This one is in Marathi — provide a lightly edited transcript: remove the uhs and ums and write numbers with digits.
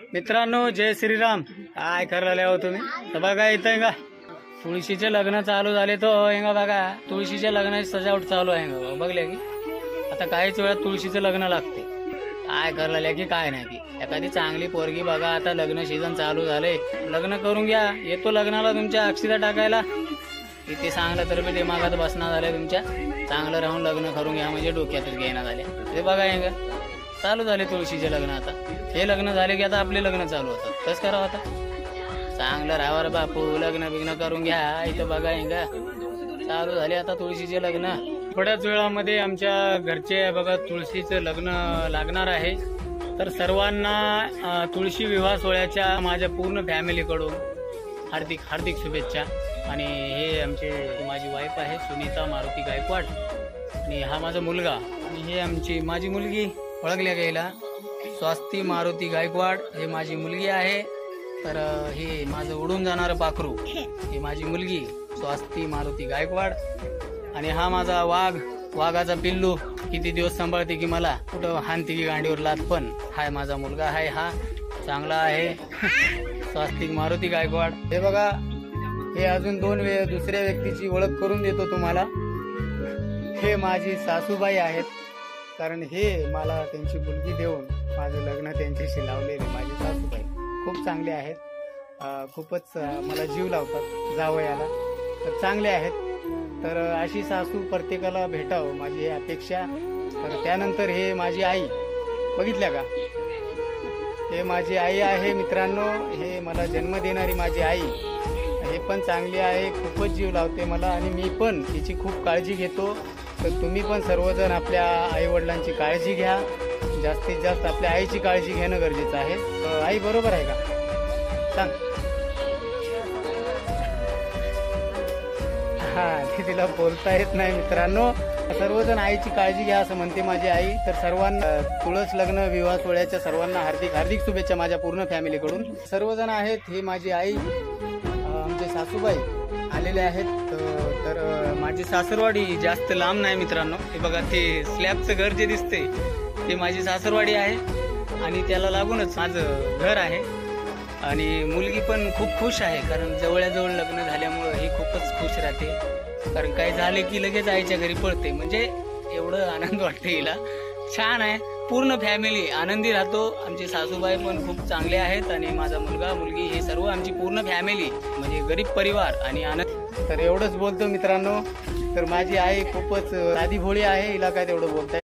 मित्रांनो, जय श्रीराम. काय करायला हो तुम्ही? तर बघा इथं का तुळशीचे लग्न चालू झाले तो हेंगा बघा. तुळशीच्या लग्नाची सजावट चालू आहे बघले की. आता काहीच वेळात तुळशीचं लग्न लागते. काय करायला की काय नाही की एखादी चांगली पोरगी बघा. आता लग्न सीझन चालू झाले, लग्न करून घ्या. येतो लग्नाला तुमच्या अक्षिता टाकायला. किती चांगलं तर मी दिमागात बसणार झाले तुमच्या. चांगलं राहून लग्न करून घ्या म्हणजे डोक्यातच घेणं झाले. ते बघा हेंगा चालू झाले तुळशीचे लग्न. आता हे लग्न झाले की आता आपले लग्न चालू होतं. कसं करावं आता? चांगलं राहावर बापू, लग्न बिग्न करून घ्या. इथं बघा हेंगा चालू झाले आता तुळशीचे लग्न. थोड्याच वेळामध्ये आमच्या घरचे बघा तुळशीचं लग्न लागणार आहे. तर सर्वांना तुळशी विवाह सोहळ्याच्या माझ्या पूर्ण फॅमिलीकडून हार्दिक हार्दिक शुभेच्छा. आणि हे आमचे माझी वाईफ आहे सुनीता मारुती गायकवाड, आणि हा माझा मुलगा, आणि हे आमची माझी मुलगी ओळखल्या गेला स्वास्ती मारुती गायकवाड. हे माझी मुलगी आहे. तर हे माझं उडून जाणारं पाखरू, ही माझी मुलगी स्वास्ती मारुती गायकवाड. आणि हा माझा वाघाचा पिल्लू. किती दिवस सांभाळते की मला, कुठं हानती की गांडीवर लात. पण हाय माझा मुलगा आहे, हा चांगला आहे. स्वास्तिक मारुती गायकवाड. हे बघा, हे अजून दुसऱ्या व्यक्तीची ओळख करून देतो तुम्हाला. हे माझी सासूबाई आहेत. कारण हे मला त्यांची मुलगी देऊन माझं लग्न त्यांच्याशी लावलेले माझी सासूबाई खूप चांगले आहेत. खूपच मला जीव लावतात जावयाला. तर चांगले आहेत. तर अशी सासू प्रत्येकाला भेटावं माझी अपेक्षा. तर त्यानंतर हे माझी आई बघितल्या का, हे माझी आई आहे मित्रांनो. हे मला जन्म देणारी माझी आई हे पण चांगली आहे. खूपच जीव लावते मला, आणि मी पण तिची खूप काळजी घेतो. तर तुम्ही पण सर्वजण आपल्या आई वडिलांची काळजी घ्या. जास्तीत जास्त आपल्या आईची काळजी घेणं गरजेचं आहे. आई बरोबर आहे का सांग? ते तिला बोलता येत नाही मित्रांनो. सर्वजण आईची काळजी घ्या असं म्हणते माझी आई. तर सर्वांना तुळस लग्न विवाह सोहळ्याच्या सर्वांना हार्दिक हार्दिक शुभेच्छा माझ्या पूर्ण फॅमिलीकडून. सर्वजण आहेत. हे माझी आई, आमचे सासूबाई आलेले आहेत. तर माझी सासरवाडी जास्त लांब नाही मित्रांनो. हे बघा, ते स्लॅबचं घर जे दिसते ते माझी सासरवाडी आहे, आणि त्याला लागूनच माझं घर आहे. आणि मुलगी पण खूप खुश आहे, कारण जवळजवळ लग्न झाल्यामुळं ही खूपच खुश राहते. कारण काही झाले की लगेच आईच्या घरी पळते. म्हणजे एवढं आनंद वाटते हिला. छान आहे. पूर्ण फॅमिली आनंदी राहतो. आमचे सासूबाई पण खूप चांगले आहेत, आणि माझा मुलगा मुलगी हे सर्व आमची पूर्ण फॅमिली म्हणजे गरीब परिवार आणि आनंद. तर एवढंच बोलतो मित्रांनो. तर माझी आई खूपच साधी भोळी आहे, हिला काय तेवढं बोलताय.